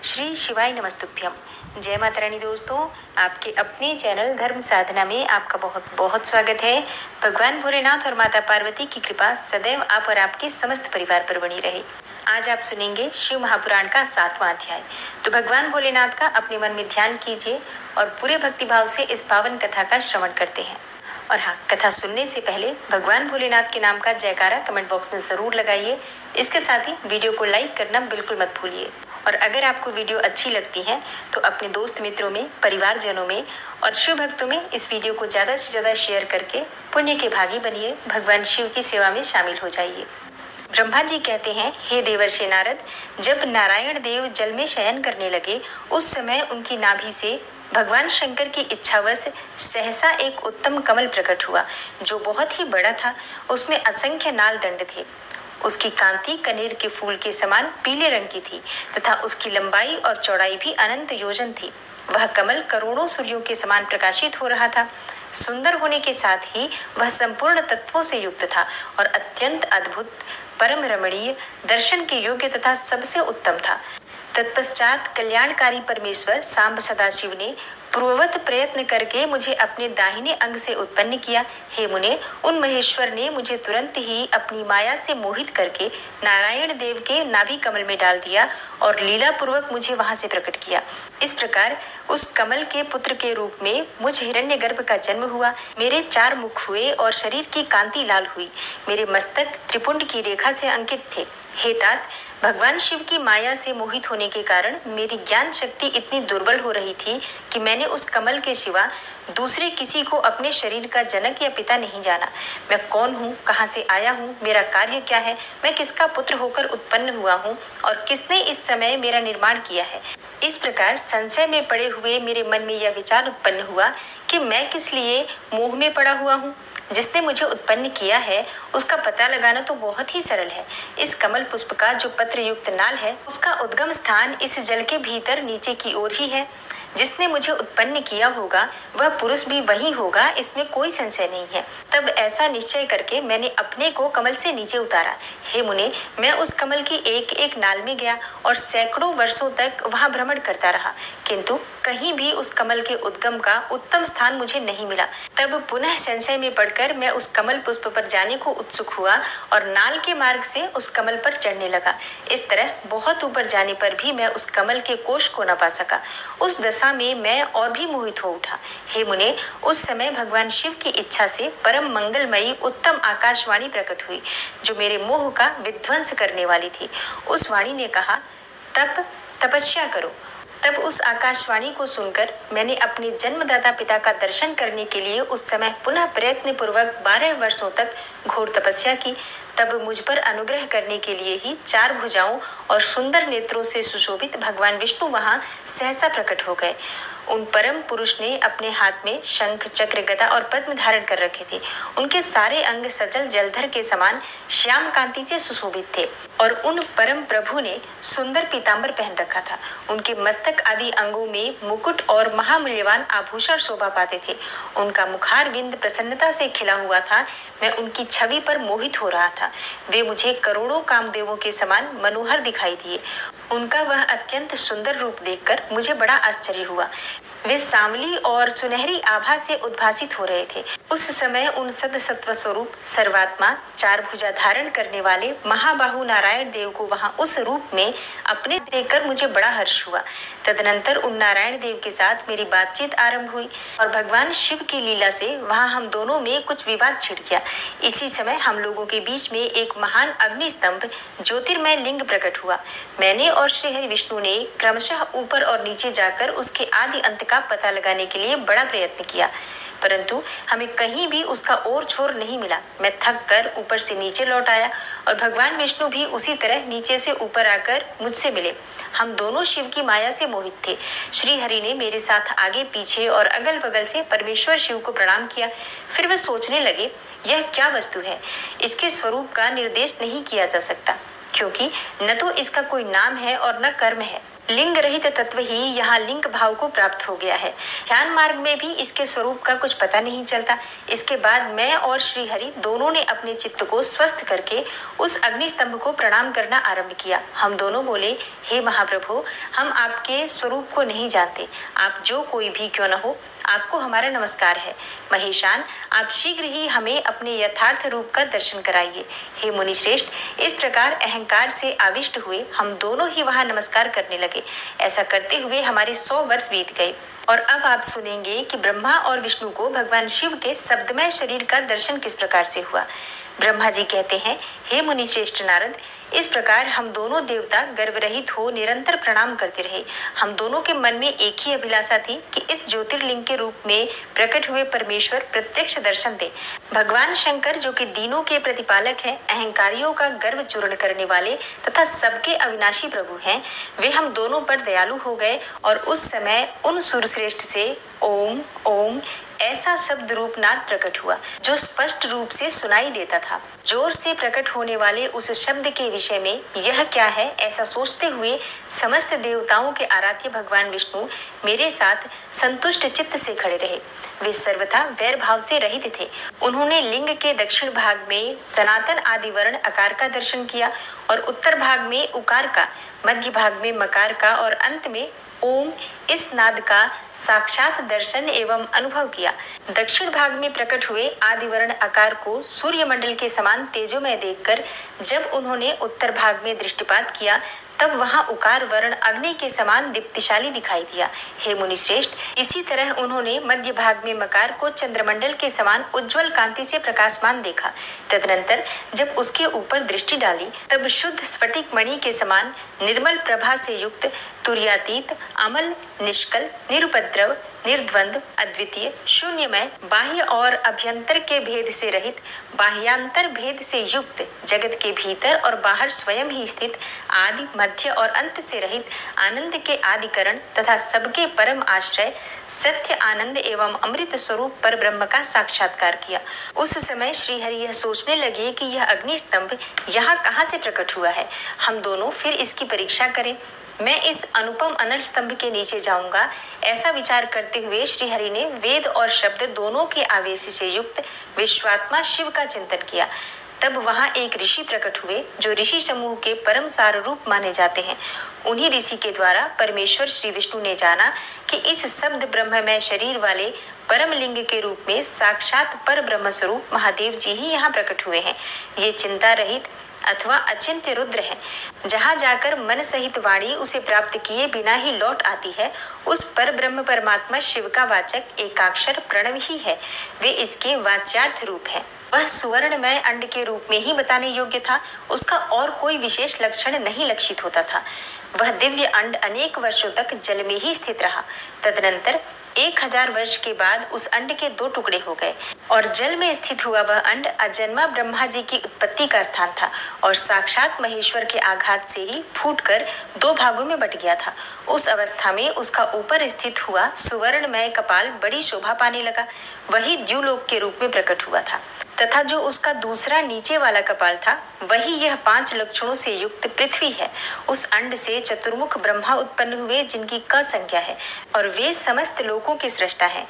श्री शिवाय नमस्तुभ्यम। जय माता रानी। दोस्तों, आपके अपने चैनल धर्म साधना में आपका बहुत बहुत स्वागत है। भगवान भोलेनाथ और माता पार्वती की कृपा सदैव आप और आपके समस्त परिवार पर बनी रहे। आज आप सुनेंगे शिव महापुराण का 7वां अध्याय। तो भगवान भोलेनाथ का अपने मन में ध्यान कीजिए और पूरे भक्तिभाव से इस पावन कथा का श्रवण करते हैं। और हाँ, कथा सुनने से पहले भगवान भोलेनाथ के नाम का जयकारा कमेंट बॉक्स में जरूर लगाइए। इसके साथ ही वीडियो को लाइक करना बिल्कुल मत भूलिए। और अगर आपको वीडियो अच्छी लगती है तो अपने दोस्त मित्रों में, परिवारजनों में और शिव भक्तों में इस वीडियो को ज्यादा से ज्यादा शेयर करके पुण्य के भागी बनिए। भगवान शिव की सेवा में शामिल हो जाइए। ब्रह्मा जी कहते हैं, हे देवर्षि नारद, जब नारायण देव जल में शयन करने लगे उस समय उनकी नाभि से भगवान शंकर की इच्छावश सहसा एक उत्तम कमल प्रकट हुआ, जो बहुत ही बड़ा था। उसमें असंख्य नाल दंड थे। उसकी कांति कनेर के फूल के समान पीले रंग की थी तथा उसकी लंबाई और चौड़ाई भी अनंत योजन थी। वह कमल करोड़ों सूर्यों के समान प्रकाशित हो रहा था। सुंदर होने के साथ ही वह संपूर्ण तत्वों से युक्त था और अत्यंत अद्भुत, परम रमणीय, दर्शन के योग्य तथा सबसे उत्तम था। तत्पश्चात कल्याणकारी परमेश्वर सांब सदाशिव ने पूर्ववत प्रयत्न करके मुझे अपने दाहिने अंग से उत्पन्न किया। हे मुने, उन महेश्वर ने मुझे तुरंत ही अपनी माया से मोहित करके नारायण देव के नाभि कमल में डाल दिया और लीला पूर्वक मुझे वहां से प्रकट किया। इस प्रकार उस कमल के पुत्र के रूप में मुझ हिरण्यगर्भ का जन्म हुआ। मेरे 4 मुख हुए और शरीर की कांति लाल हुई। मेरे मस्तक त्रिपुंड की रेखा से अंकित थे। हे तात, भगवान शिव की माया से मोहित होने के कारण मेरी ज्ञान शक्ति इतनी दुर्बल हो रही थी कि मैंने उस कमल के सिवा दूसरे किसी को अपने शरीर का जनक या पिता नहीं जाना। मैं कौन हूँ, कहाँ से आया हूँ, मेरा कार्य क्या है, मैं किसका पुत्र होकर उत्पन्न हुआ हूँ और किसने इस समय मेरा निर्माण किया है। इस प्रकार संशय में पड़े हुए मेरे मन में यह विचार उत्पन्न हुआ कि मैं किस लिए मोह में पड़ा हुआ हूँ। जिसने मुझे उत्पन्न किया है उसका पता लगाना तो बहुत ही सरल है। इस कमल पुष्प का जो पत्र युक्त नाल है उसका उद्गम स्थान इस जल के भीतर नीचे की ओर ही है। जिसने मुझे उत्पन्न किया होगा वह पुरुष भी वही होगा, इसमें कोई संशय नहीं है। तब ऐसा निश्चय करके मैंने अपने को कमल से नीचे उतारा। हे मुने, मैं उस कमल की एक एक नाल में गया और सैकड़ों वर्षों तक वहां भ्रमण करता रहा, किंतु कहीं भी उस कमल के उद्गम का उत्तम स्थान मुझे नहीं मिला। तब पुनः संशय में पड़कर मैं उस कमल पुष्प पर जाने को उत्सुक हुआ और नाल के मार्ग से उस कमल पर चढ़ने लगा। इस तरह बहुत ऊपर जाने पर भी मैं उस कमल के कोश को न पा सका। उस दशा में मैं और भी मोहित हो उठा। हे मुने, उस समय भगवान शिव की इच्छा से परम मंगलमयी उत्तम आकाशवाणी प्रकट हुई, जो मेरे मोह का विध्वंस करने वाली थी। उस वाणी ने कहा, तपस्या करो। तब उस आकाशवाणी को सुनकर मैंने अपने जन्मदाता पिता का दर्शन करने के लिए उस समय पुनः प्रयत्न पूर्वक 12 वर्षों तक घोर तपस्या की। तब मुझ पर अनुग्रह करने के लिए ही 4 भुजाओं और सुंदर नेत्रों से सुशोभित भगवान विष्णु वहां सहसा प्रकट हो गए। उन परम पुरुष ने अपने हाथ में शंख, चक्र, गदा और पद्म धारण कर रखे थे। उनके सारे अंग सचल जलधर के समान श्याम कांति से सुशोभित थे और उन परम प्रभु ने सुंदर पीतांबर पहन रखा था। उनके मस्तक आदि अंगों में मुकुट और महामूल्यवान आभूषण शोभा पाते थे। उनका मुखार विंद प्रसन्नता से खिला हुआ था। मैं उनकी छवि पर मोहित हो रहा था। वे मुझे करोड़ों कामदेवों के समान मनोहर दिखाई दिए। उनका वह अत्यंत सुंदर रूप देखकर मुझे बड़ा आश्चर्य हुआ। वे सांवली और सुनहरी आभा से उद्भासित हो रहे थे। उस समय उन सद सत्व स्वरूप सर्वात्मा 4 भुजा धारण करने वाले महाबाहु नारायण देव को वहां उस रूप में अपने देखकर मुझे बड़ा हर्ष हुआ। तदनंतर उन नारायण देव के साथ मेरी बातचीत आरंभ हुई और भगवान शिव की लीला से वहां हम दोनों में कुछ विवाद छिड़ गया। इसी समय हम लोगों के बीच में एक महान अग्नि स्तंभ ज्योतिर्मय लिंग प्रकट हुआ। मैंने और श्री हरि विष्णु ने क्रमशः ऊपर और नीचे जाकर उसके आदि अंत का पता लगाने के लिए बड़ा प्रयत्न किया, परंतु हमें कहीं भी उसका ओर छोर नहीं मिला। मैं थक कर ऊपर से नीचे लौट आया और भगवान विष्णु भी उसी तरह नीचे से ऊपर आकर मुझसे मिले। हम दोनों शिव की माया से मोहित थे। श्री हरि ने मेरे साथ आगे पीछे और अगल बगल से परमेश्वर शिव को प्रणाम किया। फिर वे सोचने लगे, यह क्या वस्तु है, इसके स्वरूप का निर्देश नहीं किया जा सकता, क्योंकि न तो इसका कोई नाम है और न कर्म है। लिंग रहित तत्व ही यहाँ लिंग भाव को प्राप्त हो गया है। ध्यान मार्ग में भी इसके स्वरूप का कुछ पता नहीं चलता। इसके बाद मैं और श्री हरि दोनों ने अपने चित्त को स्वस्थ करके उस अग्नि स्तंभ को प्रणाम करना आरंभ किया। हम दोनों बोले, हे महाप्रभु, हम आपके स्वरूप को नहीं जानते। आप जो कोई भी क्यों न हो, आपको हमारा नमस्कार है। महेशान, आप शीघ्र ही हमें अपने यथार्थ रूप का दर्शन कराइए। हे मुनि श्रेष्ठ, इस प्रकार अहंकार से आविष्ट हुए हम दोनों ही वहां नमस्कार करने लगे। ऐसा करते हुए हमारे 100 वर्ष बीत गए। और अब आप सुनेंगे कि ब्रह्मा और विष्णु को भगवान शिव के शब्दमय शरीर का दर्शन किस प्रकार से हुआ। ब्रह्मा जी कहते हैं, हे मुनि श्रेष्ठ नारद, इस प्रकार हम दोनों देवता गर्व रहित हो निरंतर प्रणाम करते रहे। हम दोनों के मन में एक ही अभिलाषा थी कि इस ज्योतिर्लिंग के रूप में प्रकट हुए परमेश्वर प्रत्यक्ष दर्शन दे। भगवान शंकर, जो कि दीनों के प्रतिपालक हैं, अहंकारियों का गर्व चूर्ण करने वाले तथा सबके अविनाशी प्रभु हैं, वे हम दोनों पर दयालु हो गए और उस समय उन सुरश्रेष्ठ से ओम ओम ऐसा शब्द रूप नाद प्रकट हुआ जो स्पष्ट रूप से सुनाई देता था। जोर से प्रकट होने वाले उस शब्द के विषय में यह क्या है, ऐसा सोचते हुए समस्त देवताओं के आराध्य भगवान विष्णु मेरे साथ संतुष्ट चित्त से खड़े रहे। वे सर्वथा वैर भाव से रहित थे। उन्होंने लिंग के दक्षिण भाग में सनातन आदि वर्ण आकार का दर्शन किया और उत्तर भाग में उकार का, मध्य भाग में मकार का और अंत में ओम इस नाद का साक्षात दर्शन एवं अनुभव किया। दक्षिण भाग में प्रकट हुए आदिवर्ण आकार को सूर्य मंडल के समान तेजोमय देखकर जब उन्होंने उत्तर भाग में दृष्टिपात किया, तब वहां उकार वर्ण अग्नि के समान दीप्तिशाली दिखाई दिया। हे मुनि श्रेष्ठ, इसी तरह उन्होंने मध्य भाग में मकार को चंद्रमंडल के समान उज्जवल कांति से प्रकाशमान देखा। तदनंतर जब उसके ऊपर दृष्टि डाली, तब शुद्ध स्फटिक मणि के समान निर्मल प्रभा से युक्त, तुर्यातीत, अमल, निष्कल, निरुपद्रव, निर्द्वंद, अद्वितीय, शून्यमय, बाह्य और अभ्यंतर के भेद से रहित, बाह्यांतर भेद से युक्त, जगत के भीतर और बाहर स्वयं ही स्थित, आदि मध्य और अंत से रहित, आनंद के आदिकरण तथा सबके परम आश्रय, सत्य आनंद एवं अमृत स्वरूप पर ब्रह्म का साक्षात्कार किया। उस समय श्री हरि यह सोचने लगे कि यह अग्नि स्तंभ यहाँ कहाँ से प्रकट हुआ है। हम दोनों फिर इसकी परीक्षा करें। मैं इस अनुपम अनल स्तंभ के नीचे जाऊंगा, ऐसा विचार करते हुए श्री हरि ने वेद और शब्द दोनों के आवेश से युक्त विश्वात्मा शिव का चिंतन किया। तब वहां एक ऋषि प्रकट हुए जो ऋषि समूह के परम सार रूप माने जाते हैं। उन्हीं ऋषि के द्वारा परमेश्वर श्री विष्णु ने जाना कि इस शब्द ब्रह्ममय शरीर वाले परम लिंग के रूप में साक्षात पर ब्रह्म स्वरूप महादेव जी ही यहाँ प्रकट हुए हैं। ये चिंता रहित अथवा अचिंत्य रुद्र है। जहाँ जाकर मन सहित वाणी उसे प्राप्त किए बिना ही लौट आती है, उस पर ब्रह्म परमात्मा शिव का वाचक एकाक्षर प्रणव ही है। वे इसके वाच्यार्थ रूप है। वह सुवर्णमय अंड के रूप में ही बताने योग्य था। उसका और कोई विशेष लक्षण नहीं लक्षित होता था। वह दिव्य अंड अनेक वर्षों तक जल में ही स्थित रहा। तदनंतर 1000 वर्ष के बाद उस अंड के 2 टुकड़े हो गए और जल में स्थित हुआ वह अंड अजन्मा ब्रह्मा जी की उत्पत्ति का स्थान था और साक्षात महेश्वर के आघात से ही फूटकर 2 भागों में बट गया था। उस अवस्था में उसका ऊपर स्थित हुआ सुवर्णमय कपाल बड़ी शोभा पाने लगा। वही द्युलोक के रूप में प्रकट हुआ था तथा जो उसका दूसरा नीचे वाला कपाल था, वही यह 5 लक्षणों से युक्त पृथ्वी है। उस अंड से चतुर्मुख ब्रह्मा उत्पन्न हुए जिनकी क संख्या है और वे समस्त लोकों के सृष्टा हैं।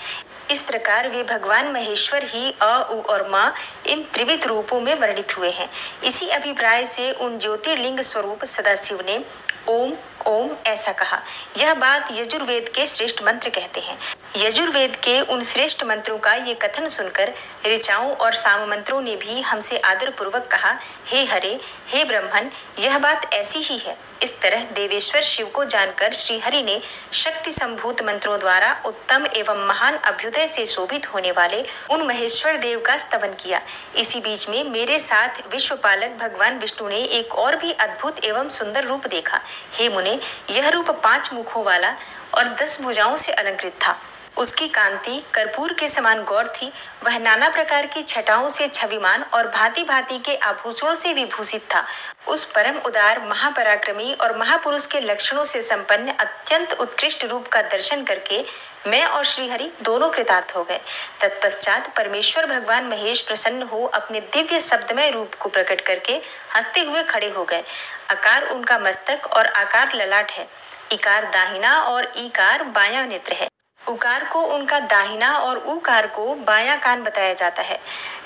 इस प्रकार वे भगवान महेश्वर ही अ, उ और म इन त्रिविध रूपों में वर्णित हुए हैं। इसी अभिप्राय से उन ज्योतिर्लिंग स्वरूप सदाशिव ने ओम ओम ऐसा कहा। यह बात यजुर्वेद के श्रेष्ठ मंत्र कहते हैं। यजुर्वेद के उन श्रेष्ठ मंत्रों का ये कथन सुनकर ऋचाओं और साम मंत्रों ने भी हमसे आदर पूर्वक कहा, हे हरे, हे ब्रह्मन, यह बात ऐसी ही है। इस तरह देवेश्वर शिव को जानकर श्री हरि ने शक्ति संभूत मंत्रों द्वारा उत्तम एवं महान अभ्युदय से शोभित होने वाले उन महेश्वर देव का स्तवन किया। इसी बीच में मेरे साथ विश्वपालक भगवान विष्णु ने एक और भी अद्भुत एवं सुंदर रूप देखा। हे मुने, यह रूप 5 मुखों वाला और 10 भुजाओं से अलंकृत था। उसकी कांति कर्पूर के समान गौर थी। वह नाना प्रकार की छटाओं से छविमान और भांति भांति के आभूषणों से विभूषित था। उस परम उदार, महापराक्रमी और महापुरुष के लक्षणों से संपन्न अत्यंत उत्कृष्ट रूप का दर्शन करके मैं और श्रीहरि दोनों कृतार्थ हो गए। तत्पश्चात परमेश्वर भगवान महेश प्रसन्न हो अपने दिव्य शब्दमय रूप को प्रकट करके हंसते हुए खड़े हो गए। आकार उनका मस्तक और आकार ललाट है। इकार दाहिना और ईकार बायां नेत्र है। उकार को उनका दाहिना और उकार को बायां कान बताया जाता है।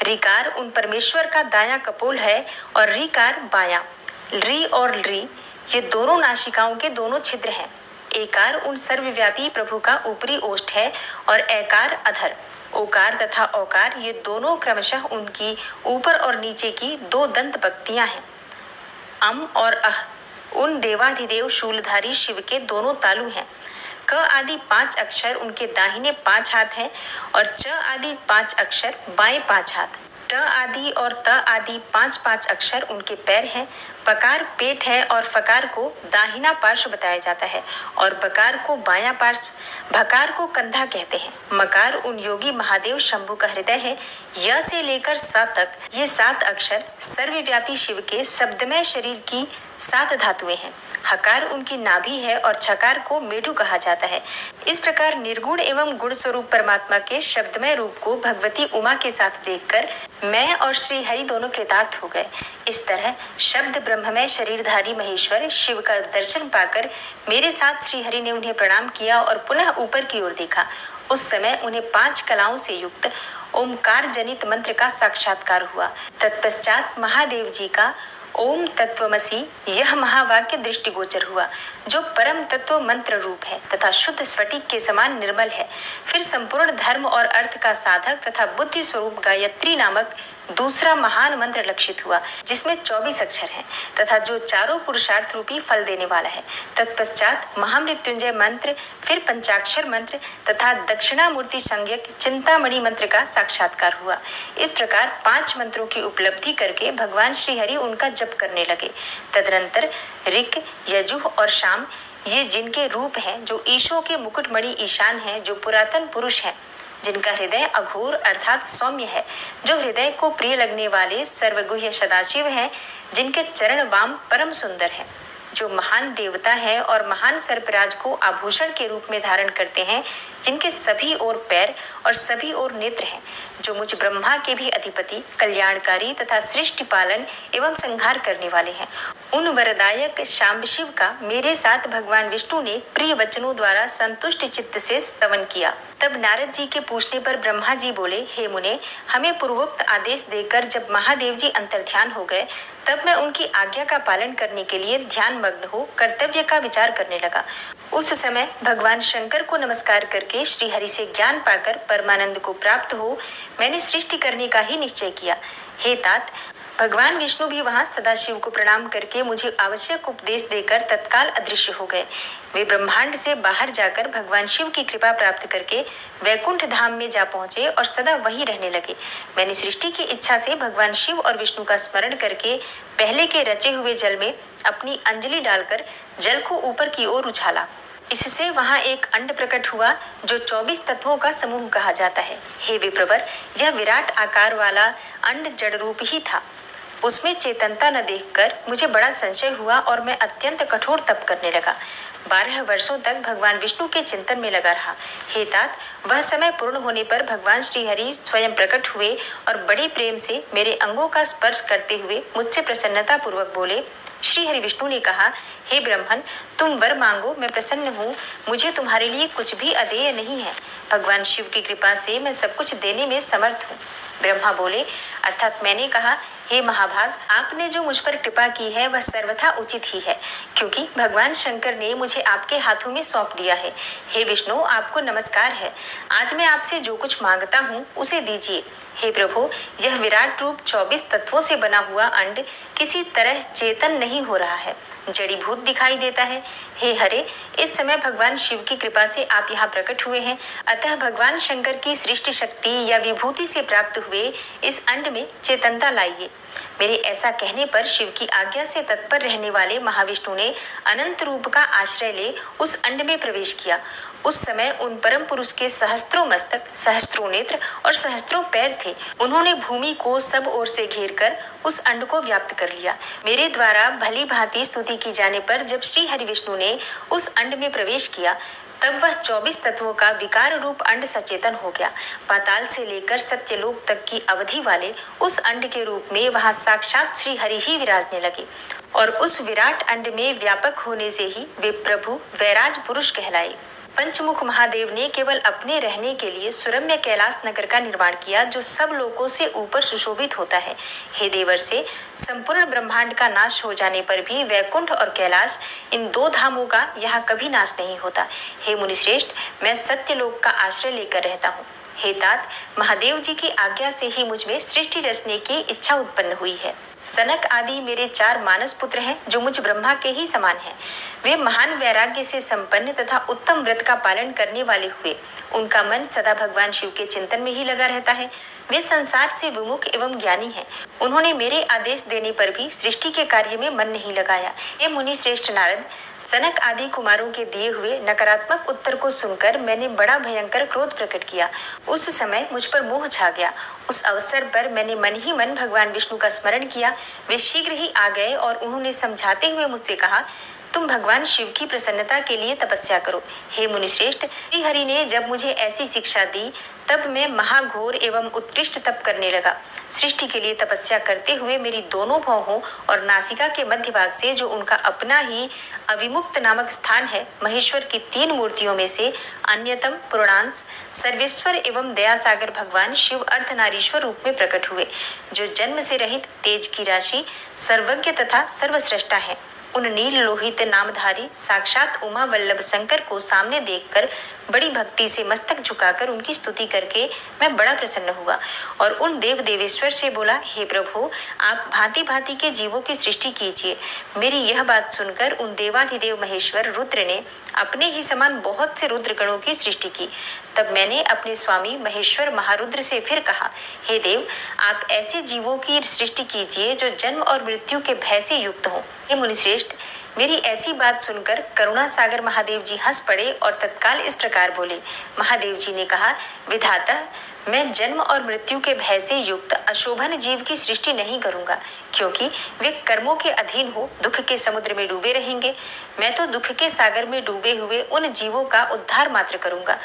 ऋकार उन परमेश्वर का दायां कपोल है और ऋकार बायां। री और री ये दोनों नासिकाओं के दोनों छिद्र हैं। एकार उन सर्वव्यापी प्रभु का ऊपरी ओष्ठ है और एकार अधर। ओकार तथा औकार ये दोनों क्रमशः उनकी ऊपर और नीचे की दो दंत पंक्तियां हैं। अम और अह उन देवाधिदेव शूलधारी शिव के दोनों तालु हैं। क आदि 5 अक्षर उनके दाहिने 5 हाथ हैं और च आदि 5 अक्षर बाएं 5 हाथ। ट आदि और त आदि 5 अक्षर उनके पैर हैं। पकार पेट है और फकार को दाहिना पार्श्व बताया जाता है और बकार को बायां पार्श्व। भकार को कंधा कहते हैं। मकार उन योगी महादेव शंभु का हृदय है। य से लेकर स तक ये 7 अक्षर सर्वव्यापी शिव के शब्दमय शरीर की 7 धातुएं हैं। हकार उनकी नाभि है और छकार को मेढु कहा जाता है। इस प्रकार निर्गुण एवं गुण स्वरूप परमात्मा के शब्दमय रूप को भगवती उमा के साथ देखकर मैं और श्री हरि दोनों कृतार्थ हो गए। इस तरह शब्द ब्रह्ममय शरीरधारी महेश्वर शिव का दर्शन पाकर मेरे साथ श्री हरि ने उन्हें प्रणाम किया और पुनः ऊपर की ओर देखा। उस समय उन्हें 5 कलाओं से युक्त ओमकार जनित मंत्र का साक्षात्कार हुआ। तत्पश्चात महादेव जी का ओम तत्वमसि यह महावाक्य दृष्टिगोचर हुआ, जो परम तत्व मंत्र रूप है तथा शुद्ध स्फटिक के समान निर्मल है। फिर संपूर्ण धर्म और अर्थ का साधक तथा बुद्धि स्वरूप गायत्री नामक दूसरा महान मंत्र लक्षित हुआ, जिसमें 24 अक्षर हैं तथा जो चारों पुरुषार्थ रूपी फल देने वाला है। तत्पश्चात महामृत्युंजय मंत्र, फिर पंचाक्षर मंत्र तथा दक्षिणामूर्ति संज्ञक चिंतामणि मंत्र का साक्षात्कार हुआ। इस प्रकार 5 मंत्रों की उपलब्धि करके भगवान श्री हरि उनका जप करने लगे। तदनंतर ऋक, यजुः और शाम ये जिनके रूप हैं, जो ईशों के मुकुटमणि ईशान हैं, जो पुरातन पुरुष हैं, जिनका हृदय अघोर अर्थात सौम्य है, जो हृदय को प्रिय लगने वाले सर्वगुह्य सदाशिव हैं, जिनके चरण वाम परम सुंदर हैं, जो महान देवता है और महान सर्पराज को आभूषण के रूप में धारण करते हैं, जिनके सभी ओर पैर और सभी ओर नेत्र हैं, जो मुझ ब्रह्मा के भी अधिपति, कल्याणकारी तथा सृष्टि पालन एवं संहार करने वाले हैं। उन वरदायक शाम्ब शिव का मेरे साथ भगवान विष्णु ने प्रिय वचनों द्वारा संतुष्ट चित्त से स्तवन किया। तब नारद जी के पूछने पर ब्रह्मा जी बोले, हे मुने, हमें पूर्वोक्त आदेश देकर जब महादेव जी अंतर्ध्यान हो गए, तब मैं उनकी आज्ञा का पालन करने के लिए ध्यान मग्न हो कर्तव्य का विचार करने लगा। उस समय भगवान शंकर को नमस्कार करके श्री हरि से ज्ञान पाकर परमानंद को प्राप्त हो मैंने सृष्टि करने का ही निश्चय किया। हे तात, भगवान विष्णु भी वहां सदाशिव को प्रणाम करके मुझे आवश्यक उपदेश देकर तत्काल अदृश्य हो गए। वे ब्रह्मांड से बाहर जाकर भगवान शिव की कृपा प्राप्त करके वैकुंठ धाम में जा पहुंचे और सदा वहीं रहने लगे। मैंने सृष्टि की इच्छा से भगवान शिव और विष्णु का स्मरण करके पहले के रचे हुए जल में अपनी अंजलि डालकर जल को ऊपर की ओर उछाला। इससे वहां एक अंड प्रकट हुआ, जो 24 तत्वों का समूह कहा जाता है। हे विप्रवर, यह विराट आकार वाला अंड जड़ रूप ही था। उसमें चेतनता न देखकर मुझे बड़ा संशय हुआ और मैं अत्यंत कठोर तप करने लगा। 12 वर्षों तक भगवान विष्णु के चिंतन में लगा रहा। हे तात, वह समय पूर्ण होने पर भगवान श्री हरि स्वयं प्रकट हुए और बड़े प्रेम से मेरे अंगों का स्पर्श करते हुए मुझसे प्रसन्नता पूर्वक बोले। श्री हरि विष्णु ने कहा, हे ब्रह्मन, तुम वर मांगो, मैं प्रसन्न हूँ। मुझे तुम्हारे लिए कुछ भी अदेय नहीं है। भगवान शिव की कृपा से मैं सब कुछ देने में समर्थ हूँ। ब्रह्मा बोले, अर्थात मैंने कहा, हे महाभाग, आपने जो मुझ पर कृपा की है वह सर्वथा उचित ही है, क्योंकि भगवान शंकर ने मुझे आपके हाथों में सौंप दिया है। हे विष्णु, आपको नमस्कार है। आज मैं आपसे जो कुछ मांगता हूँ उसे दीजिए। हे प्रभु, यह विराट रूप 24 तत्वों से बना हुआ अंड किसी तरह चेतन नहीं हो रहा है, जड़ीभूत दिखाई देता है। हे हरे, इस समय भगवान शिव की कृपा से आप यहाँ प्रकट हुए हैं, अतः भगवान शंकर की सृष्टि शक्ति या विभूति से प्राप्त हुए इस अंड में चेतनता लाइए। मेरे ऐसा कहने पर शिव की आज्ञा से तत्पर रहने वाले महाविष्णु ने अनंत रूप का आश्रय ले उस अंड में प्रवेश किया। उस समय उन परम पुरुष के सहस्त्रों मस्तक, सहस्त्रों नेत्र और सहस्त्रों पैर थे। उन्होंने भूमि को सब ओर से घेर कर उस अंड को व्याप्त कर लिया। मेरे द्वारा भली भांति स्तुति की जाने पर जब श्री हरि विष्णु ने उस अंड में प्रवेश किया, तब वह 24 तत्वों का विकार रूप अंड सचेतन हो गया। पाताल से लेकर सत्यलोक तक की अवधि वाले उस अंड के रूप में वहां साक्षात श्री हरि ही विराजने लगे। और उस विराट अंड में व्यापक होने से ही वे प्रभु वैराज पुरुष कहलाए। पंचमुख महादेव ने केवल अपने रहने के लिए सुरम्य कैलाश नगर का निर्माण किया, जो सब लोकों से ऊपर सुशोभित होता है। हे देवर से, संपूर्ण ब्रह्मांड का नाश हो जाने पर भी वैकुंठ और कैलाश, इन दो धामों का यहाँ कभी नाश नहीं होता। हे मुनिश्रेष्ठ, मैं सत्यलोक का आश्रय लेकर रहता हूँ। हे तात, महादेव जी की आज्ञा से ही मुझ में सृष्टि रचने की इच्छा उत्पन्न हुई है। सनक आदि मेरे 4 मानस पुत्र हैं, जो मुझ ब्रह्मा के ही समान हैं। वे महान वैराग्य से संपन्न तथा उत्तम व्रत का पालन करने वाले हुए उनका मन सदा भगवान शिव के चिंतन में ही लगा रहता है। वे संसार से विमुख एवं ज्ञानी हैं। उन्होंने मेरे आदेश देने पर भी सृष्टि के कार्य में मन नहीं लगाया। ये मुनि श्रेष्ठ नारद, सनक आदि कुमारों के दिए हुए नकारात्मक उत्तर को सुनकर मैंने बड़ा भयंकर क्रोध प्रकट किया। उस समय मुझ पर मोह छा गया। उस अवसर पर मैंने मन ही मन भगवान विष्णु का स्मरण किया। वे शीघ्र ही आ गए और उन्होंने समझाते हुए मुझसे कहा, तुम भगवान शिव की प्रसन्नता के लिए तपस्या करो। हे मुनिश्रेष्ठ, श्री हरि ने जब मुझे ऐसी शिक्षा दी, तब मैं महाघोर एवं उत्कृष्ट तप करने लगा। सृष्टि के लिए तपस्या करते हुए मेरी दोनों भौहों और नासिका के मध्य भाग से, जो उनका अपना ही अविमुक्त नामक स्थान है, महेश्वर की 3 मूर्तियों में से अन्यतम पूर्णांश सर्वेश्वर एवं दयासागर भगवान शिव अर्धनारीश्वर रूप में प्रकट हुए, जो जन्म से रहित तेज की राशि, सर्वज्ञ तथा सर्वश्रेष्ठा है। उन नील लोहित नामधारी साक्षात उमा वल्लभ शंकर को सामने देखकर बड़ी भक्ति से मस्तक झुकाकर उनकी स्तुति करके मैं बड़ा प्रसन्न हुआ और उन देव देवेश्वर से बोला, हे प्रभु, आप भांति भांति के जीवों की सृष्टि कीजिए। मेरी यह बात सुनकर उन देवाधिदेव महेश्वर रुद्र ने अपने ही समान बहुत से रुद्रगणों की सृष्टि की। तब मैंने अपने स्वामी महेश्वर महारुद्र से फिर कहा, हे देव, आप ऐसे जीवों की सृष्टि कीजिए जो जन्म और मृत्यु के भय से युक्त हो। हे मुनिश्रेष्ठ, मेरी ऐसी बात सुनकर करुणा सागर महादेव जी हंस पड़े और तत्काल इस प्रकार बोले। महादेव जी ने कहा, विधाता, मैं जन्म और मृत्यु के भय से युक्त अशोभन जीव की सृष्टि नहीं करूंगा, क्योंकि वे कर्मों के अधीन हो दुख के समुद्र में डूबे रहेंगे। मैं तो दुख के सागर में डूबे हुए उन जीवों का उद्धार मात्र करूंगा।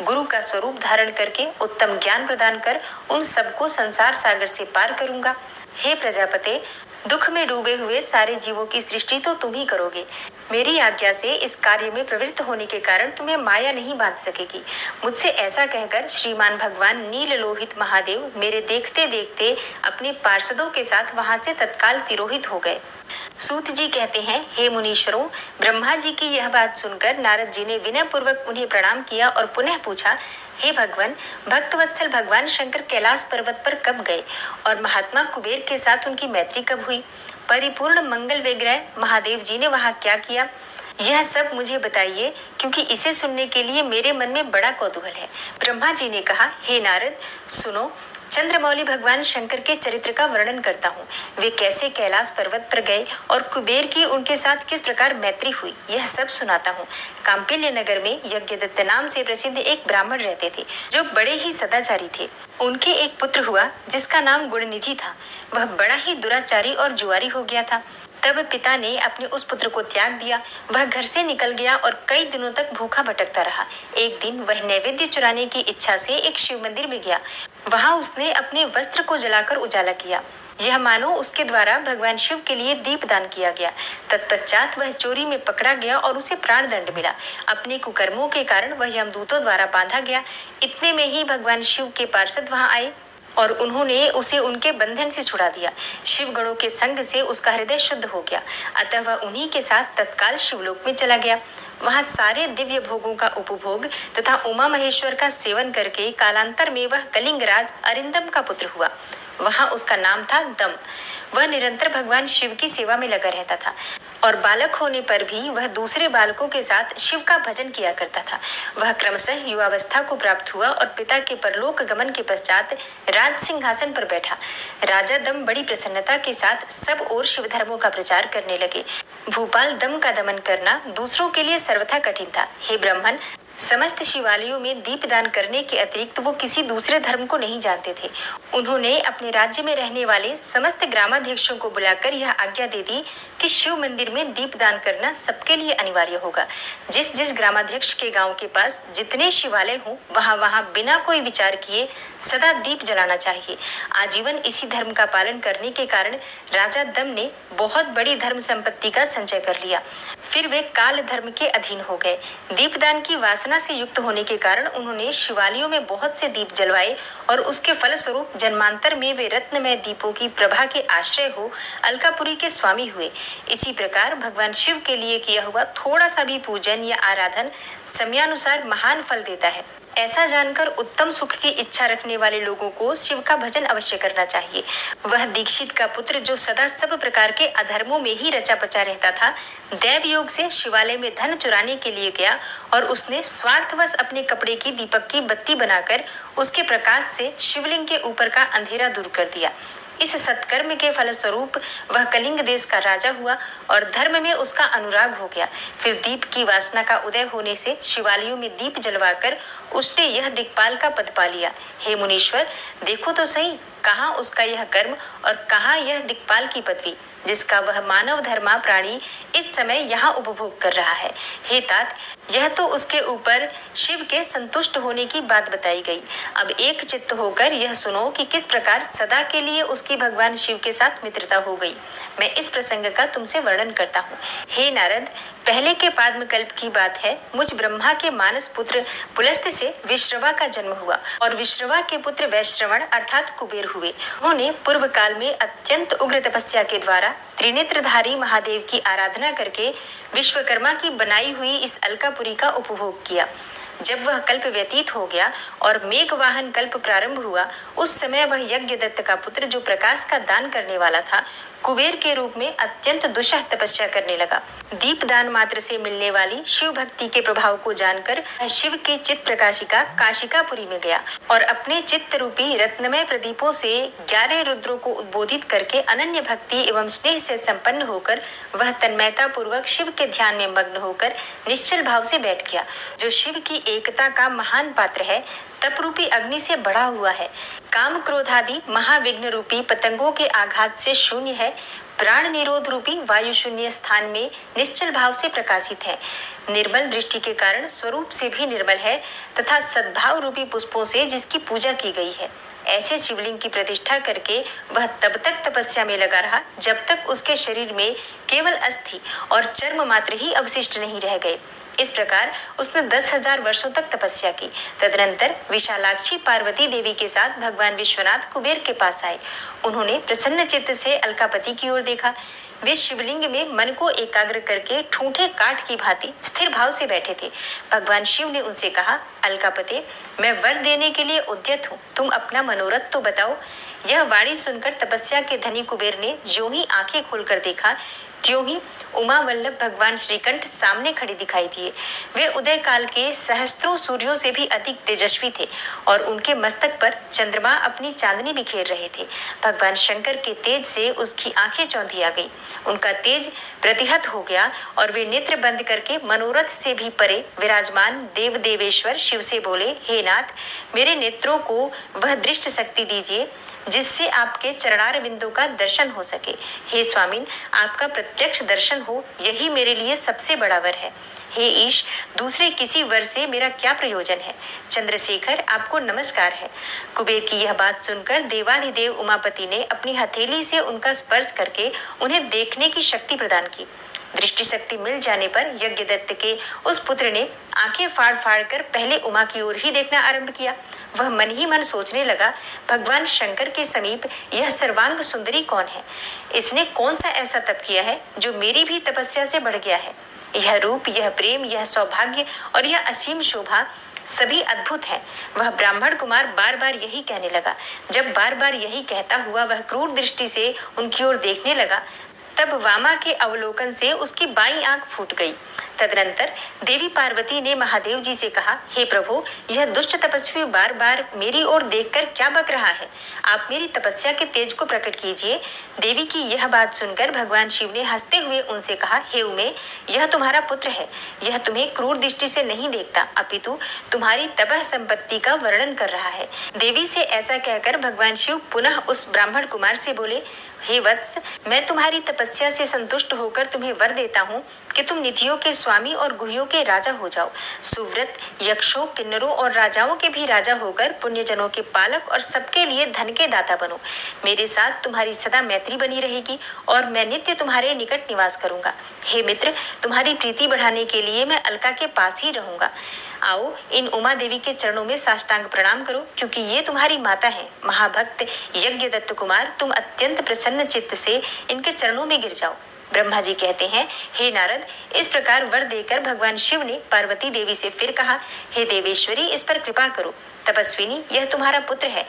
गुरु का स्वरूप धारण करके उत्तम ज्ञान प्रदान कर उन सबको संसार सागर से पार करूंगा। हे प्रजापते, दुख में डूबे हुए सारे जीवों की सृष्टि तो तुम ही करोगे। मेरी आज्ञा से इस कार्य में प्रवृत्त होने के कारण तुम्हें माया नहीं बांध सकेगी। मुझसे ऐसा कहकर श्रीमान भगवान नील लोहित महादेव मेरे देखते देखते अपने पार्षदों के साथ वहां से तत्काल तिरोहित हो गए। सूत जी कहते हैं, हे मुनीश्वरों, ब्रह्मा जी की यह बात सुनकर नारद जी ने विनय पूर्वक उन्हें प्रणाम किया और पुनः पूछा, हे भगवान, भक्तवत्सल भगवान शंकर कैलाश पर्वत पर कब गए और महात्मा कुबेर के साथ उनकी मैत्री कब हुई? परिपूर्ण मंगल विग्रह महादेव जी ने वहां क्या किया? यह सब मुझे बताइए, क्योंकि इसे सुनने के लिए मेरे मन में बड़ा कौतूहल है। ब्रह्मा जी ने कहा, हे नारद, सुनो, चंद्रमौली भगवान शंकर के चरित्र का वर्णन करता हूँ। वे कैसे कैलाश पर्वत पर गए और कुबेर की उनके साथ किस प्रकार मैत्री हुई, यह सब सुनाता हूँ। कांपिल्य नगर में यज्ञदत्त नाम से प्रसिद्ध एक ब्राह्मण रहते थे, जो बड़े ही सदाचारी थे। उनके एक पुत्र हुआ जिसका नाम गुणनिधि था। वह बड़ा ही दुराचारी और जुआरी हो गया था। तब पिता ने अपने उस पुत्र को त्याग दिया। वह घर से निकल गया और कई दिनों तक भूखा भटकता रहा। एक दिन वह नैवेद्य चुराने की इच्छा से एक शिव मंदिर में गया। वहां उसने अपने वस्त्र को जलाकर उजाला किया। यह मानो उसके द्वारा भगवान शिव के लिए दीप दान किया गया। तत्पश्चात वह चोरी में पकड़ा गया और उसे प्राण दंड मिला। अपने कुकर्मों के कारण वह यमदूतों द्वारा बांधा गया। इतने में ही भगवान शिव के पार्षद वहां आए और उन्होंने उसे उनके बंधन से छुड़ा दिया। शिव गणों के संग से उसका हृदय शुद्ध हो गया। अतः वह उन्हीं के साथ तत्काल शिवलोक में चला गया। वहां सारे दिव्य भोगों का उपभोग तथा उमा महेश्वर का सेवन करके कालांतर में वह कलिंगराज अरिंदम का पुत्र हुआ। वहां उसका नाम था दम। वह निरंतर भगवान शिव की सेवा में लगा रहता था और बालक होने पर भी वह दूसरे बालकों के साथ शिव का भजन किया करता था। वह क्रमशः युवावस्था को प्राप्त हुआ और पिता के परलोक गमन के पश्चात राज सिंहासन पर बैठा। राजा दम बड़ी प्रसन्नता के साथ सब ओर शिव धर्मों का प्रचार करने लगे। भूपाल दम का दमन करना दूसरों के लिए सर्वथा कठिन था। हे ब्राह्मण, समस्त शिवालयों में दीपदान करने के अतिरिक्त वो किसी दूसरे धर्म को नहीं जानते थे। उन्होंने अपने राज्य में रहने वाले समस्त ग्रामाध्यक्षों को बुलाकर यह आज्ञा दे दी कि शिव मंदिर में दीपदान करना सबके लिए अनिवार्य होगा। जिस जिस ग्रामाध्यक्ष के गांव के पास जितने शिवालय हों, वहां वहां बिना कोई विचार किए सदा दीप जलाना चाहिए। आजीवन इसी धर्म का पालन करने के कारण राजा दम ने बहुत बड़ी धर्म संपत्ति का संचय कर लिया। फिर वे काल धर्म के अधीन हो गए। दीपदान की वासना से युक्त होने के कारण उन्होंने शिवालयों में बहुत से दीप जलवाए और उसके फलस्वरूप जन्मांतर में वे रत्नमय दीपों की प्रभा के आश्रय हो अलकापुरी के स्वामी हुए। इसी प्रकार भगवान शिव के लिए किया हुआ थोड़ा सा भी पूजन या आराधन समयानुसार महान फल देता है। ऐसा जानकर उत्तम सुख की इच्छा रखने वाले लोगों को शिव का भजन अवश्य करना चाहिए। वह दीक्षित का पुत्र जो सदा सब प्रकार के अधर्मों में ही रचा पचा रहता था, दैव योग से शिवालय में धन चुराने के लिए गया और उसने स्वार्थवश अपने कपड़े की दीपक की बत्ती बनाकर उसके प्रकाश से शिवलिंग के ऊपर का अंधेरा दूर कर दिया। इस सत्कर्म के फलस्वरूप वह कलिंग देश का राजा हुआ और धर्म में उसका अनुराग हो गया। फिर दीप की वासना का उदय होने से शिवालयों में दीप जलवाकर उसने यह दिक्पाल का पद पा लिया। हे मुनीश्वर, देखो तो सही, कहाँ उसका यह कर्म और कहाँ यह दिक्पाल की पदवी, जिसका वह मानव धर्मा प्राणी इस समय यहाँ उपभोग कर रहा है। हे तात, यह तो उसके ऊपर शिव के संतुष्ट होने की बात बताई गई। अब एक चित्त होकर यह सुनो कि किस प्रकार सदा के लिए उसकी भगवान शिव के साथ मित्रता हो गई। मैं इस प्रसंग का तुमसे वर्णन करता हूँ। हे नारद, पहले के पाद्म कल्प की बात है। मुझ ब्रह्मा के मानस पुत्र पुलस्त्य से विश्रवा का जन्म हुआ और विश्रवा के पुत्र वैश्रवण अर्थात कुबेर हुए। उन्होंने पूर्व काल में अत्यंत उग्र तपस्या के द्वारा त्रिनेत्रधारी महादेव की आराधना करके विश्वकर्मा की बनाई हुई इस अलकापुरी का उपभोग किया। जब वह कल्प व्यतीत हो गया और मेघ वाहन कल्प प्रारंभ हुआ, उस समय वह यज्ञदत्त का पुत्र जो प्रकाश का दान करने वाला था, कुबेर के रूप में अत्यंत दुष्ट तपस्या करने लगा। दीप दान मात्र से मिलने वाली शिव भक्ति के प्रभाव को जानकर शिव की चित्त प्रकाशिका काशिकापुरी में गया और अपने चित्त रूपी रत्नमय प्रदीपों से 11 रुद्रों को उद्बोधित करके अनन्य भक्ति एवं स्नेह से संपन्न होकर वह तन्मयता पूर्वक शिव के ध्यान में मग्न होकर निश्चल भाव से बैठ गया। जो शिव की एकता का महान पात्र है, तप रूपी अग्नि से बढ़ा हुआ है, काम क्रोध आदि महाविघ्न रूपी पतंगों के आघात से शून्य है, प्राण निरोध रूपी वायु शून्य स्थान में निश्चल भाव से प्रकाशित है, निर्मल दृष्टि के कारण स्वरूप से भी निर्मल है तथा सद्भाव रूपी पुष्पों से जिसकी पूजा की गई है। ऐसे शिवलिंग की प्रतिष्ठा करके वह तब तक तपस्या में लगा रहा जब तक उसके शरीर में केवल अस्थि और चर्म मात्र ही अवशिष्ट नहीं रह गए। इस प्रकार उसने 10,000 वर्षों तक तपस्या की। तदनंतर विशालाक्षी पार्वती देवी के साथ भगवान विश्वनाथ कुबेर के पास आए। उन्होंने प्रसन्न चित्त से अलकापति की ओर देखा। वे शिवलिंग में मन को एकाग्र करके ठूठे काठ की भांति स्थिर भाव से बैठे थे। भगवान शिव ने उनसे कहा, अलकापति, मैं वर देने के लिए उद्यत हूँ, तुम अपना मनोरथ तो बताओ। यह वाणी सुनकर तपस्या के धनी कुबेर ने ज्यों ही आंखें खोलकर देखा, त्यों ही उमा वल्लभ भगवान श्रीकंठ सामने खड़े दिखाई दिए। वे उदय काल के सहस्त्रों सूर्यों से भी अधिक तेजस्वी थे और उनके मस्तक पर चंद्रमा अपनी चांदनी बिखेर रहे थे। भगवान शंकर के तेज से उसकी आंखें चौंधी आ गई, उनका तेज प्रतिहत हो गया और वे नेत्र बंद करके मनोरथ से भी परे विराजमान देव देवेश्वर शिव से बोले, हे नाथ, मेरे नेत्रों को वह दृष्ट शक्ति दीजिए जिससे आपके चरणार बिंदु का दर्शन हो सके। हे स्वामिन, आपका प्रत्यक्ष दर्शन हो, यही मेरे लिए सबसे बड़ा वर है। हे ईश, दूसरे किसी वर से मेरा क्या प्रयोजन है। चंद्रशेखर, आपको नमस्कार है। कुबेर की यह बात सुनकर देवाधिदेव उमापति ने अपनी हथेली से उनका स्पर्श करके उन्हें देखने की शक्ति प्रदान की। दृष्टि शक्ति मिल जाने पर यज्ञदत्त के उस पुत्र ने आंखें फाड़ फाड़ कर पहले उमा की ओर ही देखना आरंभ किया। वह मन ही मन सोचने लगा, भगवान शंकर के समीप यह सर्वांग सुंदरी कौन है? इसने कौन सा ऐसा तप किया है जो मेरी भी तपस्या से बढ़ गया है? यह रूप, यह प्रेम, यह सौभाग्य और यह असीम शोभा सभी अद्भुत है। वह ब्राह्मण कुमार बार बार यही कहने लगा। जब बार बार यही कहता हुआ वह क्रूर दृष्टि से उनकी ओर देखने लगा, तब वामा के अवलोकन से उसकी बाईं आंख फूट गई। तदनंतर देवी पार्वती ने महादेव जी से कहा, हे प्रभु, यह दुष्ट तपस्वी बार बार मेरी ओर देखकर क्या बक रहा है? आप मेरी तपस्या के तेज को प्रकट कीजिए। देवी की यह बात सुनकर भगवान शिव ने हंसते हुए उनसे कहा, हे उमे, यह तुम्हारा पुत्र है। यह तुम्हें क्रूर दृष्टि से नहीं देखता, अपितु तुम्हारी तपह संपत्ति का वर्णन कर रहा है। देवी से ऐसा कहकर भगवान शिव पुनः उस ब्राह्मण कुमार से बोले, हे वत्स, मैं तुम्हारी तपस्या से संतुष्ट होकर तुम्हें वर देता हूँ कि तुम निधियों के स्वामी और गुह्यों के राजा हो जाओ। सुव्रत, यक्षों, किन्नरों और राजाओं के भी राजा होकर पुण्यजनों के पालक और सबके लिए धन के दाता बनो। मेरे साथ तुम्हारी सदा मैत्री बनी रहेगी और मैं नित्य तुम्हारे निकट निवास करूंगा। हे मित्र, तुम्हारी प्रीति बढ़ाने के लिए मैं अलका के पास ही रहूंगा। आओ, इन उमा देवी के चरणों में साष्टांग प्रणाम करो, क्योंकि ये तुम्हारी माता है। महाभक्त यज्ञदत्त कुमार, तुम अत्यंत प्रसन्न चित्त से इनके चरणों में गिर जाओ। ब्रह्मा जी कहते हैं, हे नारद, इस प्रकार वर देकर भगवान शिव ने पार्वती देवी से फिर कहा, हे देवेश्वरी, इस पर कृपा करो। तपस्विनी, यह तुम्हारा पुत्र है।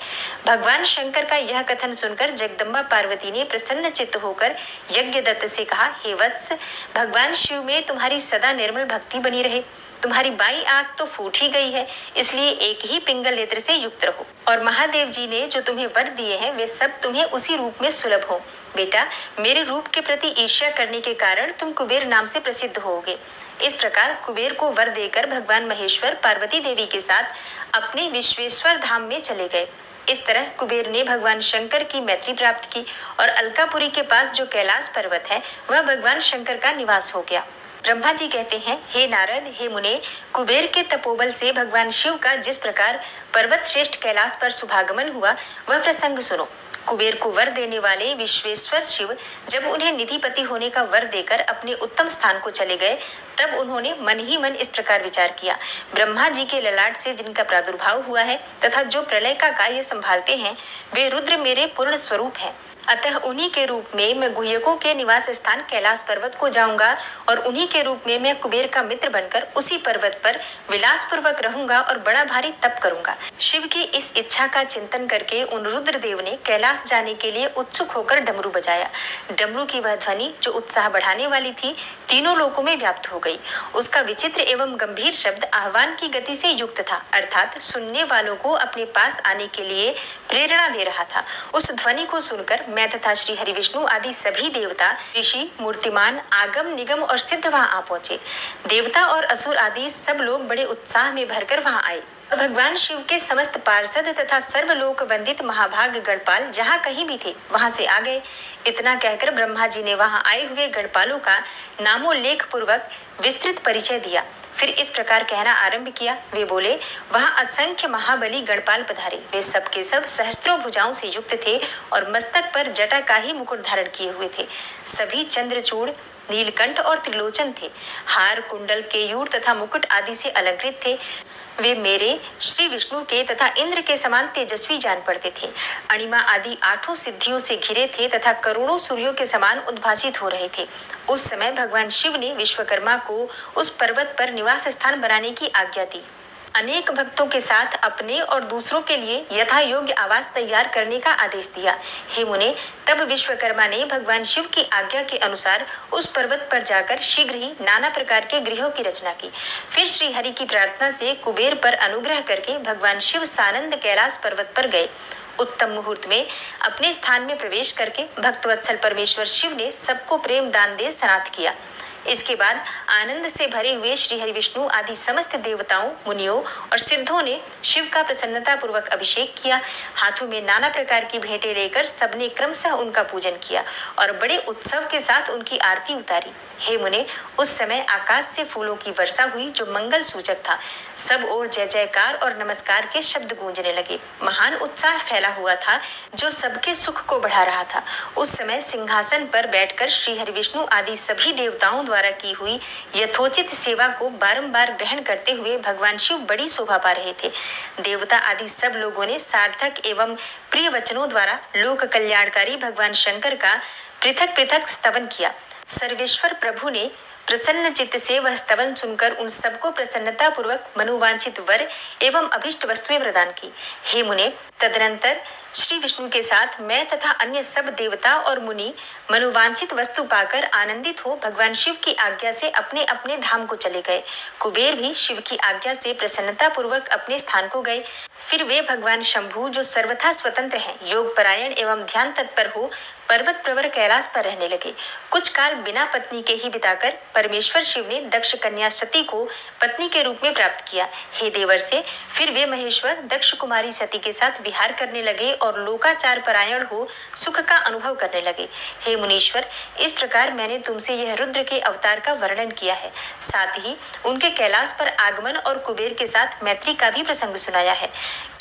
भगवान शंकर का यह कथन सुनकर जगदम्बा पार्वती ने प्रसन्न चित्त होकर यज्ञदत्त से कहा, हे वत्स, भगवान शिव में तुम्हारी सदा निर्मल भक्ति बनी रहे। तुम्हारी बाई आंख तो फूट ही गई है, इसलिए एक ही पिंगल नेत्र से युक्त रहो। और महादेव जी ने जो तुम्हें वर दिए हैं वे सब तुम्हें उसी रूप में सुलभ हो। बेटा, मेरे रूप के प्रति ईर्ष्या करने के कारण तुम कुबेर नाम से प्रसिद्ध होगे। इस प्रकार कुबेर को वर देकर भगवान महेश्वर पार्वती देवी के साथ अपने विश्वेश्वर धाम में चले गए। इस तरह कुबेर ने भगवान शंकर की मैत्री प्राप्त की और अलकापुरी के पास जो कैलाश पर्वत है वह भगवान शंकर का निवास हो गया। ब्रह्मा जी कहते हैं, हे नारद, हे मुने, कुबेर के तपोबल से भगवान शिव का जिस प्रकार पर्वत श्रेष्ठ कैलाश पर शुभागमन हुआ वह प्रसंग सुनो। कुबेर को वर देने वाले विश्वेश्वर शिव जब उन्हें निधिपति होने का वर देकर अपने उत्तम स्थान को चले गए, तब उन्होंने मन ही मन इस प्रकार विचार किया, ब्रह्मा जी के ललाट से जिनका प्रादुर्भाव हुआ है तथा जो प्रलय का कार्य संभालते हैं, वे रुद्र मेरे पूर्ण स्वरूप हैं। अतः उन्हीं के रूप में मैं गुह्यकों के निवास स्थान कैलाश पर्वत को जाऊंगा और उन्हीं के रूप में मैं कुबेर का मित्र बनकर उसी पर्वत पर विलास पूर्वक रहूंगा और बड़ा भारी तप करूंगा। शिव की इस इच्छा का चिंतन करके उन रुद्रदेव ने कैलाश जाने के लिए उत्सुक होकर डमरू बजाया। डमरू की वह ध्वनि जो उत्साह बढ़ाने वाली थी, तीनों लोकों में व्याप्त हो गई। उसका विचित्र एवं गंभीर शब्द आह्वान की गति से युक्त था, अर्थात सुनने वालों को अपने पास आने के लिए प्रेरणा दे रहा था। उस ध्वनि को सुनकर मैं तथा श्री हरि विष्णु आदि सभी देवता, ऋषि, मूर्तिमान, आगम, निगम और सिद्ध वहां आ पहुंचे। देवता और असुर आदि सब लोग बड़े उत्साह में भरकर वहां आए। भगवान शिव के समस्त पार्षद तथा सर्वलोक वंदित महाभाग गणपाल जहाँ कहीं भी थे वहां से आ गए। इतना कहकर ब्रह्मा जी ने वहां आए हुए गणपालों का नामोल्लेख पूर्वक विस्तृत परिचय दिया। फिर इस प्रकार कहना आरंभ किया। वे बोले, वहां असंख्य महाबली गणपाल पधारे। वे सब के सब सहस्त्रों भुजाओं से युक्त थे और मस्तक पर जटा का ही मुकुट धारण किए हुए थे। सभी चंद्रचूड़, नीलकंठ और त्रिलोचन थे। हार, कुंडल, केयूर तथा मुकुट आदि से अलंकृत थे। वे मेरे, श्री विष्णु के तथा इंद्र के समान तेजस्वी जान पड़ते थे। अणिमा आदि 8 सिद्धियों से घिरे थे तथा करोड़ों सूर्यों के समान उद्भासित हो रहे थे। उस समय भगवान शिव ने विश्वकर्मा को उस पर्वत पर निवास स्थान बनाने की आज्ञा दी। अनेक भक्तों के साथ अपने और दूसरों के लिए यथा योग्य आवास तैयार करने का आदेश दिया। हे मुने, तब विश्वकर्मा ने भगवान शिव की आज्ञा के अनुसार उस पर्वत पर जाकर शीघ्र ही नाना प्रकार के गृहों की रचना की। फिर श्री हरि की प्रार्थना से कुबेर पर अनुग्रह करके भगवान शिव सानंद कैलाश पर्वत पर गए। उत्तम मुहूर्त में अपने स्थान में प्रवेश करके भक्तवत्सल परमेश्वर शिव ने सबको प्रेम दान दे सनाथ किया। इसके बाद आनंद से भरे हुए श्री हरि विष्णु आदि समस्त देवताओं, मुनियों और सिद्धों ने शिव का प्रसन्नता पूर्वक अभिषेक किया। हाथों में नाना प्रकार की भेंटें लेकर सबने क्रमशः उनका पूजन किया और बड़े उत्सव के साथ उनकी आरती उतारी। हे मुने, उस समय आकाश से फूलों की वर्षा हुई जो मंगल सूचक था। सब ओर जय जयकार और नमस्कार के शब्द गूंजने लगे। महान उत्साह फैला हुआ था जो सबके सुख को बढ़ा रहा था। उस समय सिंहासन पर बैठकर श्री हरि विष्णु आदि सभी देवताओं द्वारा की हुई यथोचित सेवा को बारंबार ग्रहण करते हुए भगवान शिव बड़ी शोभा पा रहे थे। देवता आदि सब लोगों ने सार्थक एवं प्रिय वचनों द्वारा लोक कल्याणकारी भगवान शंकर का पृथक पृथक स्तवन किया। सर्वेश्वर प्रभु ने प्रसन्न चित्त से वह स्तवन सुनकर उन सबको प्रसन्नता पूर्वक मनोवांछित वर एवं अभिष्ट वस्तुएं प्रदान की। हे मुने, तदनंतर श्री विष्णु के साथ मैं तथा अन्य सब देवता और मुनि मनोवांछित वस्तु पाकर आनंदित हो भगवान शिव की आज्ञा से अपने अपने धाम को चले गए। कुबेर भी शिव की आज्ञा से प्रसन्नता पूर्वक अपने स्थान को गए। फिर वे भगवान शंभु, जो सर्वथा स्वतंत्र हैं, योग परायण एवं ध्यान तत्पर हो, पर्वत प्रवर कैलाश पर रहने लगे। कुछ काल बिना पत्नी के ही बिताकर परमेश्वर शिव ने दक्ष कन्या सती को पत्नी के रूप में प्राप्त किया। हे देवर से, फिर वे महेश्वर दक्ष कुमारी सती के साथ विहार करने लगे और लोकाचार परायण हो सुख का अनुभव करने लगे। हे मुनीश्वर, इस प्रकार मैंने तुमसे यह रुद्र के अवतार का वर्णन किया है। साथ ही उनके कैलाश पर आगमन और कुबेर के साथ मैत्री का भी प्रसंग सुनाया है।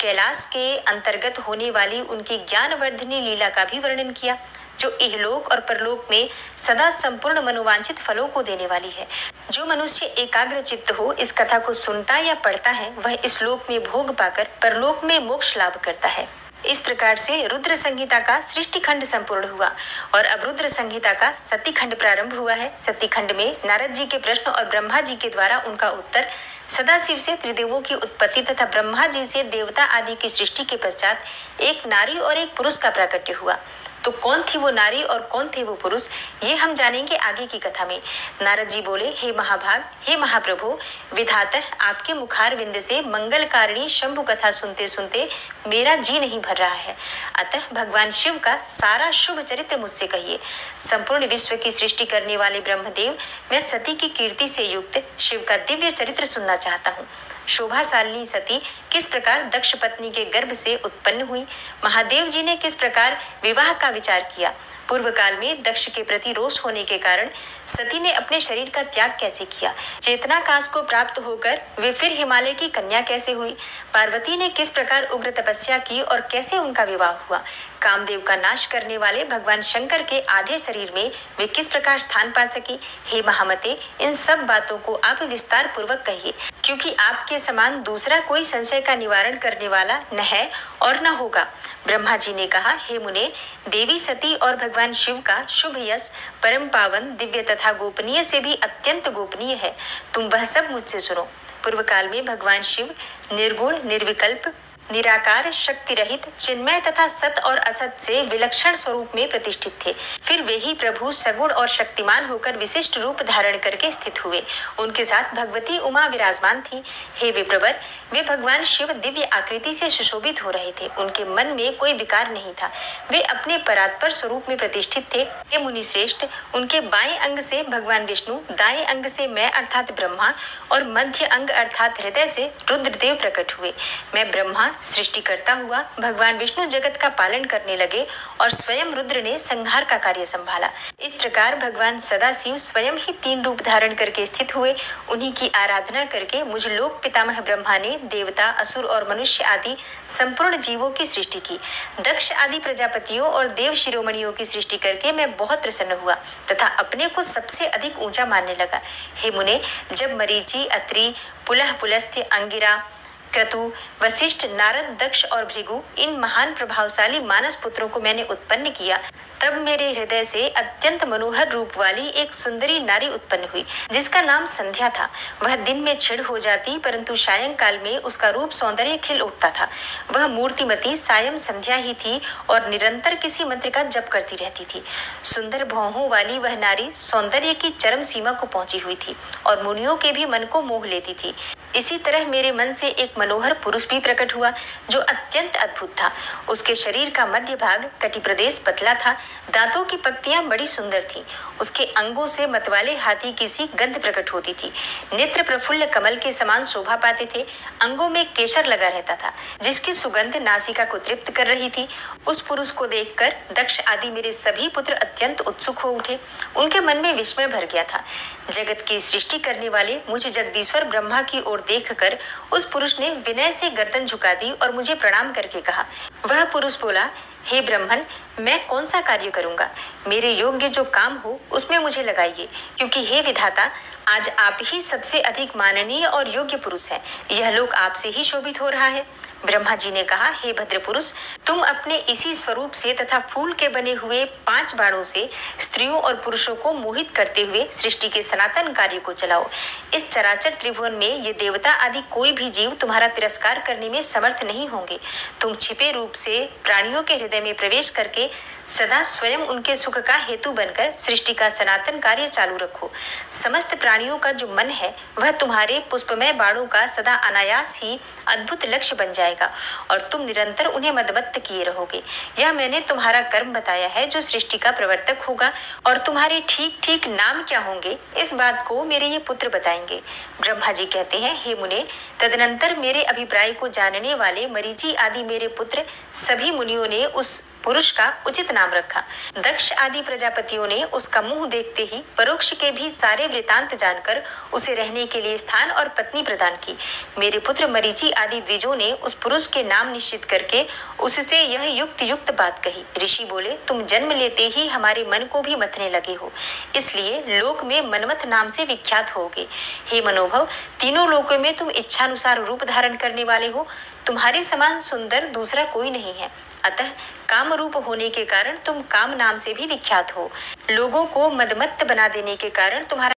कैलाश के अंतर्गत होने वाली उनकी ज्ञानवर्धिनी लीला का भी वर्णन किया, जो इहलोक और परलोक में सदा संपूर्ण मनोवांछित फलों को देने वाली है। जो मनुष्य एकाग्र चित्त हो इस कथा को सुनता या पढ़ता है, वह इस लोक में भोग पाकर परलोक में मोक्ष लाभ करता है। इस प्रकार से रुद्र संहिता का सृष्टि खंड संपूर्ण हुआ और अब रुद्र संहिता का सती खंड प्रारंभ हुआ है। सती खंड में नारद जी के प्रश्न और ब्रह्मा जी के द्वारा उनका उत्तर, सदाशिव से त्रिदेवों की उत्पत्ति तथा ब्रह्मा जी से देवता आदि की सृष्टि के पश्चात एक नारी और एक पुरुष का प्राकट्य हुआ। तो कौन थी वो नारी और कौन थे वो पुरुष, ये हम जानेंगे आगे की कथा में। नारद जी बोले, हे महाभाग, हे महाप्रभु, विधाता आपके मुखार विंद से मंगलकारिणी शंभु कथा सुनते सुनते मेरा जी नहीं भर रहा है। अतः भगवान शिव का सारा शुभ चरित्र मुझसे कहिए। संपूर्ण विश्व की सृष्टि करने वाले ब्रह्मदेव, मैं सती की कीर्ति से युक्त शिव का दिव्य चरित्र सुनना चाहता हूँ। शोभाशालिनी सती किस प्रकार दक्ष पत्नी के गर्भ से उत्पन्न हुई, महादेव जी ने किस प्रकार विवाह का विचार किया, पूर्व काल में दक्ष के प्रति रोष होने के कारण सती ने अपने शरीर का त्याग कैसे किया, चेतनाकाश को प्राप्त होकर वे फिर हिमालय की कन्या कैसे हुई, पार्वती ने किस प्रकार उग्र तपस्या की और कैसे उनका विवाह हुआ, कामदेव का नाश करने वाले भगवान शंकर के आधे शरीर में वे किस प्रकार स्थान पा सकी। हे महामते, इन सब बातों को आप विस्तार पूर्वक कहिए, क्योंकि आपके समान दूसरा कोई संशय का निवारण करने वाला न है और न होगा। ब्रह्मा जी ने कहा, हे मुने, देवी सती और भगवान शिव का शुभ यश परम पावन, दिव्य तथा गोपनीय से भी अत्यंत गोपनीय है। तुम वह सब मुझसे सुनो। पूर्व काल में भगवान शिव निर्गुण, निर्विकल्प, निराकार, शक्ति रहित, चिन्मय तथा सत और असत से विलक्षण स्वरूप में प्रतिष्ठित थे। फिर वे ही प्रभु सगुण और शक्तिमान होकर विशिष्ट रूप धारण करके स्थित हुए। उनके साथ भगवती उमा विराजमान थी। हे विप्रवर, वे भगवान शिव दिव्य आकृति से सुशोभित हो रहे थे। उनके मन में कोई विकार नहीं था। वे अपने परात्पर स्वरूप में प्रतिष्ठित थे। हे मुनि श्रेष्ठ, उनके बाएं अंग से भगवान विष्णु, दाएं अंग से मैं अर्थात ब्रह्मा और मध्य अंग अर्थात हृदय से रुद्रदेव प्रकट हुए। मैं ब्रह्मा सृष्टि करता हुआ भगवान विष्णु जगत का पालन करने लगे और स्वयं रुद्र ने संहार का कार्य संभाला। इस प्रकार भगवान सदाशिव स्वयं ही तीन रूप धारण करके स्थित हुए। उन्हीं की आराधना करके मुझ लोक पितामह ब्रह्मा ने देवता, असुर और मनुष्य आदि संपूर्ण जीवों की सृष्टि की। दक्ष आदि प्रजापतियों और देव शिरोमणियों की सृष्टि करके मैं बहुत प्रसन्न हुआ तथा अपने को सबसे अधिक ऊंचा मानने लगा। हे मुने, जब मरीचि, अत्रि, पुलह, पुलस्त्य, अंगिरा, क्रतु, वशिष्ठ, नारद, दक्ष और भृगु, इन महान प्रभावशाली मानस पुत्रों को मैंने उत्पन्न किया, तब मेरे हृदय से अत्यंत मनोहर रूप वाली एक सुंदरी नारी उत्पन्न हुई, जिसका नाम संध्या था। वह दिन में क्षीण हो जाती, परंतु सायंकाल में उसका रूप सौंदर्य खिल उठता था। वह मूर्तिमती सायं संध्या ही थी और निरंतर किसी मंत्र का जप करती रहती थी। सुंदर भौहों वाली वह नारी सौंदर्य की चरम सीमा को पहुंची हुई थी और मुनियों के भी मन को मोह लेती थी। इसी तरह मेरे मन से एक मनोहर पुरुष भी प्रकट हुआ, जो अत्यंत अद्भुत था। उसके शरीर का मध्य भाग कटि प्रदेश पतला था, दांतों की पक्तियां बड़ी सुंदर थीं। उसके अंगों से मतवाले हाथी की सी गंध प्रकट होती थी। नेत्र प्रफुल्ल कमल के समान शोभा पाते थे। अंगों में केशर लगा रहता था, जिसकी सुगंध नासिका को तृप्त कर रही थी। उस पुरुष को देखकर दक्ष आदि मेरे सभी पुत्र अत्यंत उत्सुक हो उठे। उनके मन में विस्मय भर गया था। जगत की सृष्टि करने वाले मुझे जगदीश्वर ब्रह्मा की ओर देखकर उस पुरुष ने विनय से गर्दन झुका दी और मुझे प्रणाम करके कहा। वह पुरुष बोला, हे ब्रह्मन, मैं कौन सा कार्य करूंगा? मेरे योग्य जो काम हो उसमें मुझे लगाइए, क्योंकि हे विधाता, आज आप ही सबसे अधिक माननीय और योग्य पुरुष हैं। यह लोक आपसे ही शोभित हो रहा है। ब्रह्मा जी ने कहा, हे भद्र पुरुष, तुम अपने इसी स्वरूप से तथा फूल के बने हुए 5 बाणों से स्त्रियों और पुरुषों को मोहित करते हुए सृष्टि के सनातन कार्य को चलाओ। इस चराचर त्रिभुवन में ये देवता आदि कोई भी जीव तुम्हारा तिरस्कार करने में समर्थ नहीं होंगे। तुम छिपे रूप से प्राणियों के हृदय में प्रवेश करके सदा स्वयं उनके सुख का हेतु बनकर सृष्टि का सनातन कार्य चालू रखो। समस्त प्राणियों का जो मन है वह तुम्हारे पुष्पमय बाणों का सदा अनायास ही अद्भुत लक्ष्य बन जाएगा और तुम निरंतर उन्हें मदमत्त किए रहोगे। यह मैंने तुम्हारा कर्म बताया है जो सृष्टि का प्रवर्तक होगा, और तुम्हारे ठीक ठीक नाम क्या होंगे इस बात को मेरे ये पुत्र बताएंगे। ब्रह्मा जी कहते हैं, हे मुने, तदनंतर मेरे अभिप्राय को जानने वाले मरीचि आदि मेरे पुत्र सभी मुनियों ने उस पुरुष का उचित नाम रखा। दक्ष आदि प्रजापतियों ने उसका मुंह देखते ही परोक्ष के भी सारे वृतांत जानकर उसे रहने के लिए स्थान और पत्नी प्रदान की। मेरे पुत्र मरीचि आदि द्विजों ने उस पुरुष के नाम निश्चित करके उससे यह युक्त युक्त बात कही। ऋषि बोले, तुम जन्म लेते ही हमारे मन को भी मथने लगे हो, इसलिए लोक में मनमथ नाम से विख्यात होगे। हे मनोभव, तीनों लोकों में तुम इच्छानुसार रूप धारण करने वाले हो। तुम्हारे समान सुंदर दूसरा कोई नहीं है, अतः काम रूप होने के कारण तुम काम नाम से भी विख्यात हो। लोगों को मदमत्त बना देने के कारण तुम्हारा